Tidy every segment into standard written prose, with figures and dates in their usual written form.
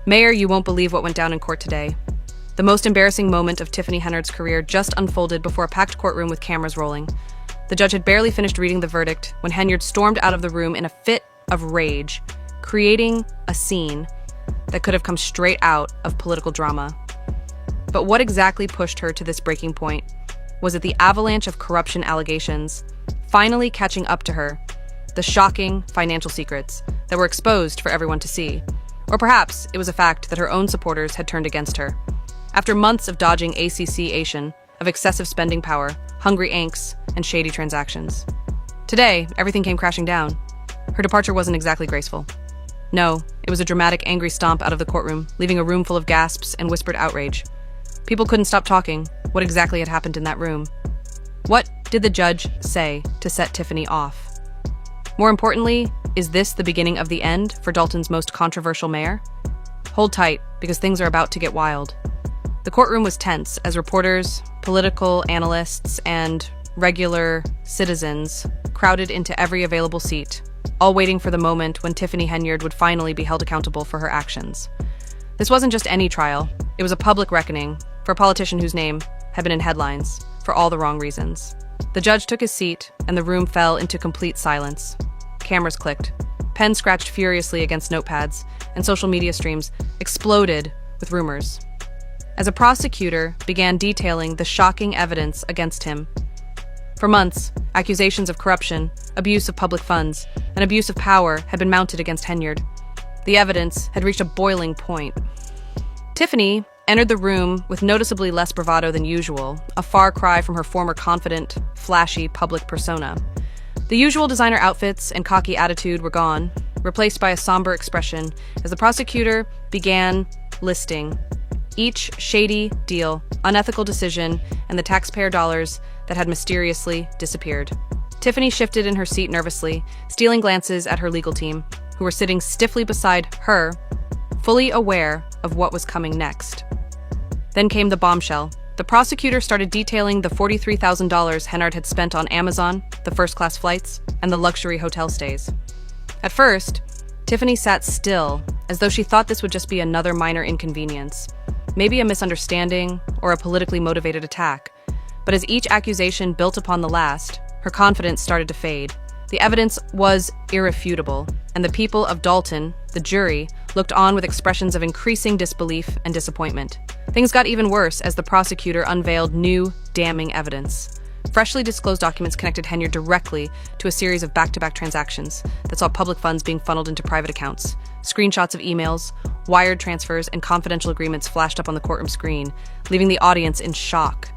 Mayor, you won't believe what went down in court today. The most embarrassing moment of Tiffany Henyard's career just unfolded before a packed courtroom with cameras rolling. The judge had barely finished reading the verdict when Henyard stormed out of the room in a fit of rage, creating a scene that could have come straight out of political drama. But what exactly pushed her to this breaking point? Was it the avalanche of corruption allegations finally catching up to her, the shocking financial secrets that were exposed for everyone to see? Or perhaps it was a fact that her own supporters had turned against her. After months of dodging ACC-ation, of excessive spending power, hungry angst, and shady transactions. Today, everything came crashing down. Her departure wasn't exactly graceful. No, it was a dramatic, angry stomp out of the courtroom, leaving a room full of gasps and whispered outrage. People couldn't stop talking. What exactly had happened in that room? What did the judge say to set Tiffany off? More importantly, is this the beginning of the end for Dalton's most controversial mayor? Hold tight, because things are about to get wild. The courtroom was tense as reporters, political analysts, and regular citizens crowded into every available seat, all waiting for the moment when Tiffany Henyard would finally be held accountable for her actions. This wasn't just any trial, it was a public reckoning for a politician whose name had been in headlines for all the wrong reasons. The judge took his seat, and the room fell into complete silence. Cameras clicked, pens scratched furiously against notepads, and social media streams exploded with rumors. As a prosecutor began detailing the shocking evidence against him. For months, accusations of corruption, abuse of public funds, and abuse of power had been mounted against Henyard. The evidence had reached a boiling point. Tiffany entered the room with noticeably less bravado than usual, a far cry from her former confident, flashy public persona. The usual designer outfits and cocky attitude were gone, replaced by a somber expression as the prosecutor began listing each shady deal, unethical decision, and the taxpayer dollars that had mysteriously disappeared. Tiffany shifted in her seat nervously, stealing glances at her legal team, who were sitting stiffly beside her, fully aware of what was coming next. Then came the bombshell. The prosecutor started detailing the $43,000 Henyard had spent on Amazon, the first-class flights, and the luxury hotel stays. At first, Tiffany sat still, as though she thought this would just be another minor inconvenience, maybe a misunderstanding or a politically motivated attack. But as each accusation built upon the last, her confidence started to fade. The evidence was irrefutable, and the people of Dalton, the jury, looked on with expressions of increasing disbelief and disappointment. Things got even worse as the prosecutor unveiled new, damning evidence. Freshly disclosed documents connected Henyard directly to a series of back-to-back transactions that saw public funds being funneled into private accounts. Screenshots of emails, wired transfers, and confidential agreements flashed up on the courtroom screen, leaving the audience in shock.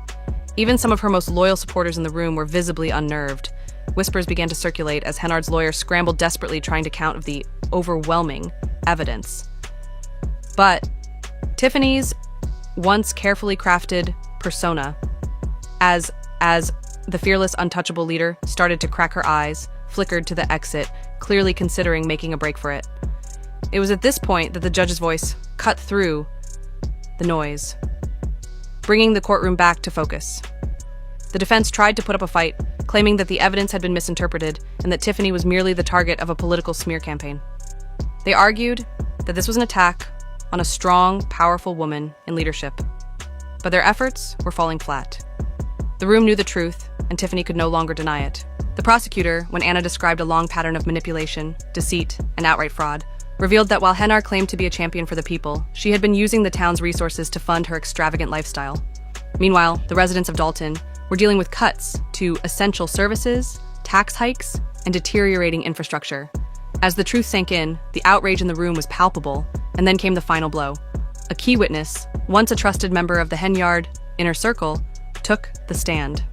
Even some of her most loyal supporters in the room were visibly unnerved. Whispers began to circulate as Henyard's lawyer scrambled desperately trying to count the overwhelming evidence. But Tiffany's once carefully crafted persona, as the fearless, untouchable leader, started to crack her eyes, flickered to the exit, clearly considering making a break for it. It was at this point that the judge's voice cut through the noise, bringing the courtroom back to focus. The defense tried to put up a fight, claiming that the evidence had been misinterpreted and that Tiffany was merely the target of a political smear campaign. They argued that this was an attack on a strong, powerful woman in leadership. But their efforts were falling flat. The room knew the truth, and Tiffany could no longer deny it. The prosecutor, when Anna described a long pattern of manipulation, deceit, and outright fraud, revealed that while Henyard claimed to be a champion for the people, she had been using the town's resources to fund her extravagant lifestyle. Meanwhile, the residents of Dalton were dealing with cuts to essential services, tax hikes, and deteriorating infrastructure. As the truth sank in, the outrage in the room was palpable, and then came the final blow. A key witness, once a trusted member of the Henyard inner circle, took the stand.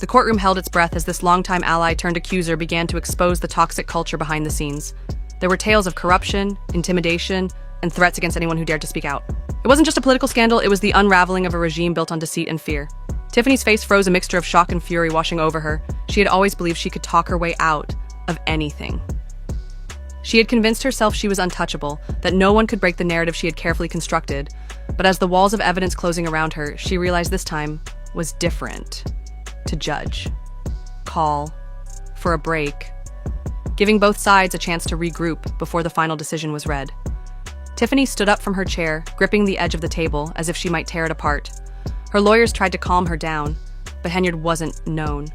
The courtroom held its breath as this longtime ally turned accuser began to expose the toxic culture behind the scenes. There were tales of corruption, intimidation, and threats against anyone who dared to speak out. It wasn't just a political scandal, it was the unraveling of a regime built on deceit and fear. Tiffany's face froze, a mixture of shock and fury washing over her. She had always believed she could talk her way out of anything. She had convinced herself she was untouchable, that no one could break the narrative she had carefully constructed. But as the walls of evidence closing around her, she realized this time was different. To judge, call for a break, giving both sides a chance to regroup before the final decision was read. Tiffany stood up from her chair, gripping the edge of the table as if she might tear it apart. Her lawyers tried to calm her down, but Henyard wasn't known.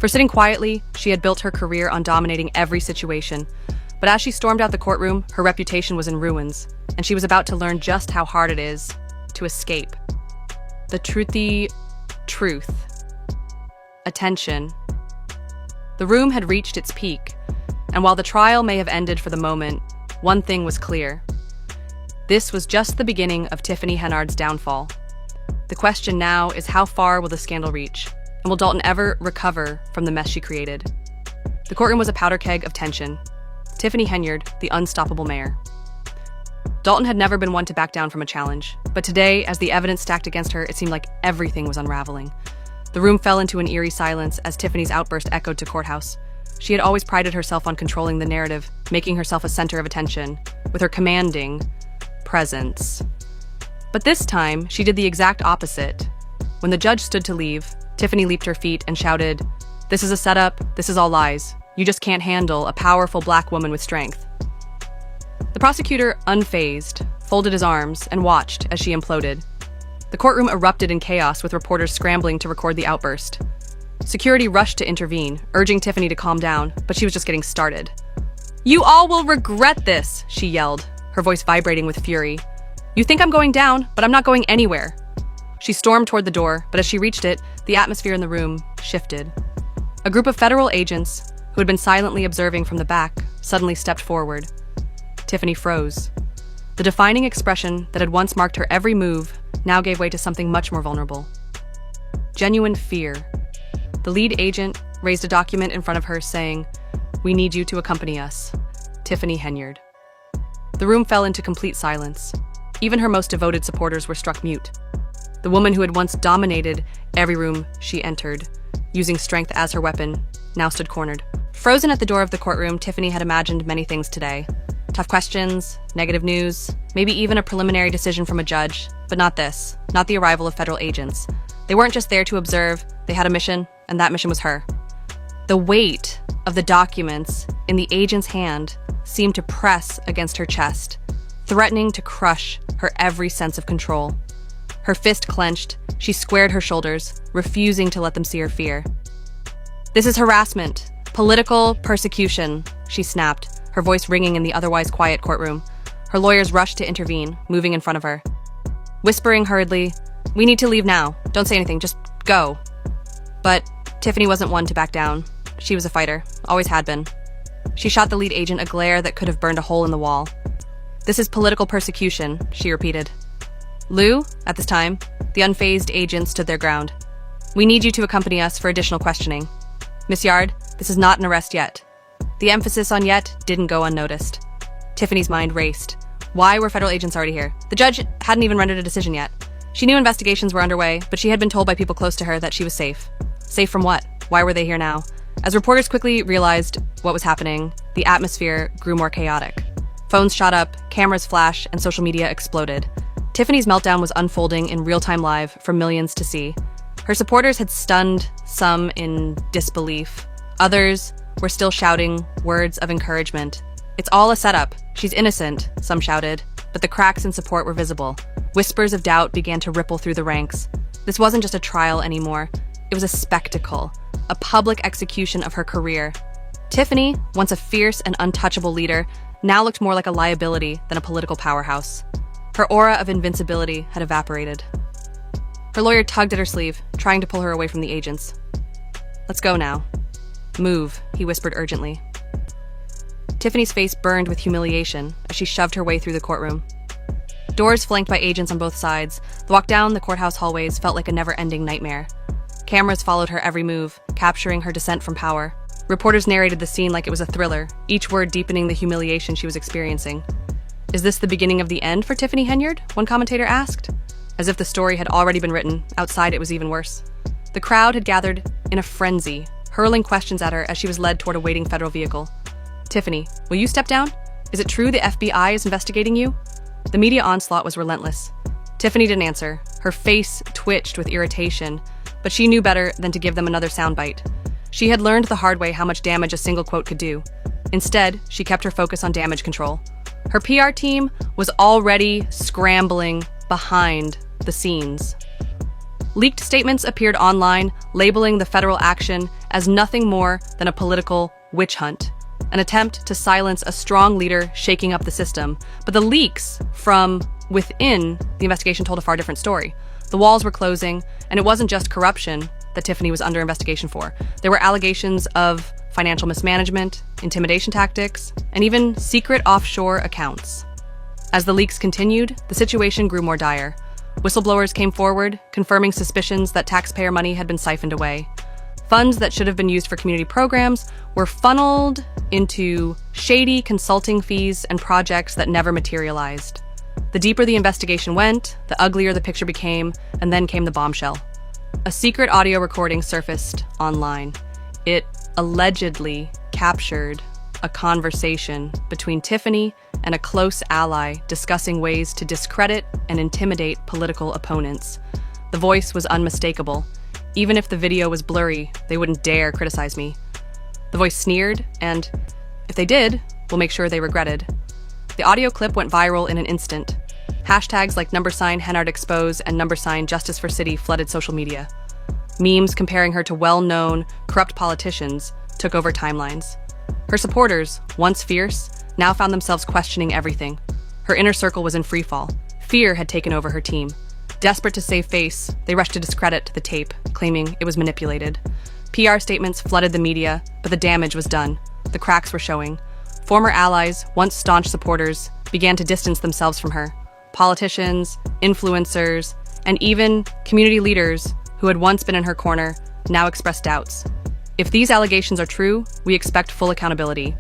For sitting quietly, she had built her career on dominating every situation. But as she stormed out the courtroom, her reputation was in ruins, and she was about to learn just how hard it is to escape. The truthy truth. Attention. The room had reached its peak, and while the trial may have ended for the moment, one thing was clear. This was just the beginning of Tiffany Henyard's downfall. The question now is, how far will the scandal reach, and will Dalton ever recover from the mess she created? The courtroom was a powder keg of tension. Tiffany Henyard, the unstoppable mayor. Dalton had never been one to back down from a challenge, but today, as the evidence stacked against her, it seemed like everything was unraveling. The room fell into an eerie silence as Tiffany's outburst echoed to courthouse. She had always prided herself on controlling the narrative, making herself a center of attention, with her commanding presence. But this time, she did the exact opposite. When the judge stood to leave, Tiffany leaped her feet and shouted, "This is a setup, this is all lies. You just can't handle a powerful black woman with strength." The prosecutor, unfazed, folded his arms and watched as she imploded. The courtroom erupted in chaos with reporters scrambling to record the outburst. Security rushed to intervene, urging Tiffany to calm down, but she was just getting started. "You all will regret this," she yelled, her voice vibrating with fury. "You think I'm going down, but I'm not going anywhere." She stormed toward the door, but as she reached it, the atmosphere in the room shifted. A group of federal agents, who had been silently observing from the back, suddenly stepped forward. Tiffany froze. The defining expression that had once marked her every move now gave way to something much more vulnerable. Genuine fear. The lead agent raised a document in front of her saying, "We need you to accompany us. Tiffany Henyard." The room fell into complete silence. Even her most devoted supporters were struck mute. The woman who had once dominated every room she entered, using strength as her weapon, now stood cornered. Frozen at the door of the courtroom, Tiffany had imagined many things today. Tough questions, negative news, maybe even a preliminary decision from a judge, but not this, not the arrival of federal agents. They weren't just there to observe, they had a mission, and that mission was her. The weight of the documents in the agent's hand seemed to press against her chest, threatening to crush her every sense of control. Her fist clenched, she squared her shoulders, refusing to let them see her fear. "This is harassment, political persecution," she snapped, her voice ringing in the otherwise quiet courtroom. Her lawyers rushed to intervene, moving in front of her. Whispering hurriedly, "We need to leave now. Don't say anything, just go." But Tiffany wasn't one to back down. She was a fighter, always had been. She shot the lead agent a glare that could have burned a hole in the wall. "This is political persecution," she repeated. Lou, at this time, the unfazed agent stood their ground. "We need you to accompany us for additional questioning. Miss Yard, this is not an arrest yet." The emphasis on yet didn't go unnoticed. Tiffany's mind raced. Why were federal agents already here? The judge hadn't even rendered a decision yet. She knew investigations were underway, but she had been told by people close to her that she was safe. Safe from what? Why were they here now? As reporters quickly realized what was happening, the atmosphere grew more chaotic. Phones shot up, cameras flashed, and social media exploded. Tiffany's meltdown was unfolding in real-time live for millions to see. Her supporters had stunned, some in disbelief. Others were still shouting words of encouragement. "It's all a setup. She's innocent," some shouted, but the cracks in support were visible. Whispers of doubt began to ripple through the ranks. This wasn't just a trial anymore. It was a spectacle, a public execution of her career. Tiffany, once a fierce and untouchable leader, now looked more like a liability than a political powerhouse. Her aura of invincibility had evaporated. Her lawyer tugged at her sleeve, trying to pull her away from the agents. "Let's go now." "Move," he whispered urgently. Tiffany's face burned with humiliation as she shoved her way through the courtroom. Doors flanked by agents on both sides, the walk down the courthouse hallways felt like a never-ending nightmare. Cameras followed her every move, capturing her descent from power. Reporters narrated the scene like it was a thriller, each word deepening the humiliation she was experiencing. "Is this the beginning of the end for Tiffany Henyard?" one commentator asked. As if the story had already been written, outside it was even worse. The crowd had gathered in a frenzy, hurling questions at her as she was led toward a waiting federal vehicle. "Tiffany, will you step down? Is it true the FBI is investigating you?" The media onslaught was relentless. Tiffany didn't answer. Her face twitched with irritation, but she knew better than to give them another soundbite. She had learned the hard way how much damage a single quote could do. Instead, she kept her focus on damage control. Her PR team was already scrambling behind the scenes. Leaked statements appeared online, labeling the federal action as nothing more than a political witch hunt, an attempt to silence a strong leader shaking up the system. But the leaks from within the investigation told a far different story. The walls were closing, and it wasn't just corruption that Tiffany was under investigation for. There were allegations of financial mismanagement, intimidation tactics, and even secret offshore accounts. As the leaks continued, the situation grew more dire. Whistleblowers came forward, confirming suspicions that taxpayer money had been siphoned away. Funds that should have been used for community programs were funneled into shady consulting fees and projects that never materialized. The deeper the investigation went, the uglier the picture became, and then came the bombshell. A secret audio recording surfaced online. It allegedly captured a conversation between Tiffany and a close ally discussing ways to discredit and intimidate political opponents. The voice was unmistakable. Even if the video was blurry, they wouldn't dare criticize me. The voice sneered, and if they did, we'll make sure they regretted. The audio clip went viral in an instant. Hashtags like #Henyard and Justice for City flooded social media. Memes comparing her to well-known, corrupt politicians took over timelines. Her supporters, once fierce, now found themselves questioning everything. Her inner circle was in freefall. Fear had taken over her team. Desperate to save face, they rushed to discredit the tape, claiming it was manipulated. PR statements flooded the media, but the damage was done. The cracks were showing. Former allies, once staunch supporters, began to distance themselves from her. Politicians, influencers, and even community leaders who had once been in her corner now expressed doubts. If these allegations are true, we expect full accountability.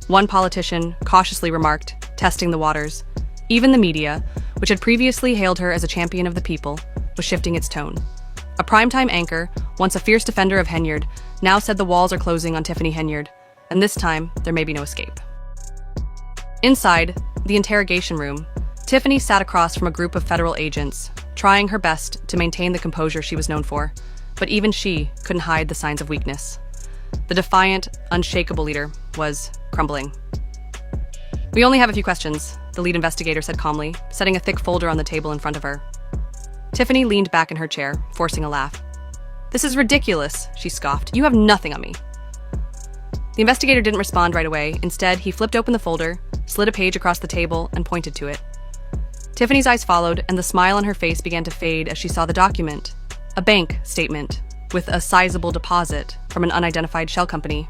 One politician cautiously remarked, testing the waters. Even the media, which had previously hailed her as a champion of the people, was shifting its tone. A primetime anchor, once a fierce defender of Henyard, now said the walls are closing on Tiffany Henyard, and this time there may be no escape. Inside the interrogation room, Tiffany sat across from a group of federal agents, trying her best to maintain the composure she was known for, but even she couldn't hide the signs of weakness. The defiant, unshakable leader was crumbling. "We only have a few questions," the lead investigator said calmly, setting a thick folder on the table in front of her. Tiffany leaned back in her chair, forcing a laugh. "This is ridiculous," she scoffed. "You have nothing on me." The investigator didn't respond right away. Instead, he flipped open the folder, slid a page across the table, and pointed to it. Tiffany's eyes followed, and the smile on her face began to fade as she saw the document. A bank statement with a sizable deposit from an unidentified shell company.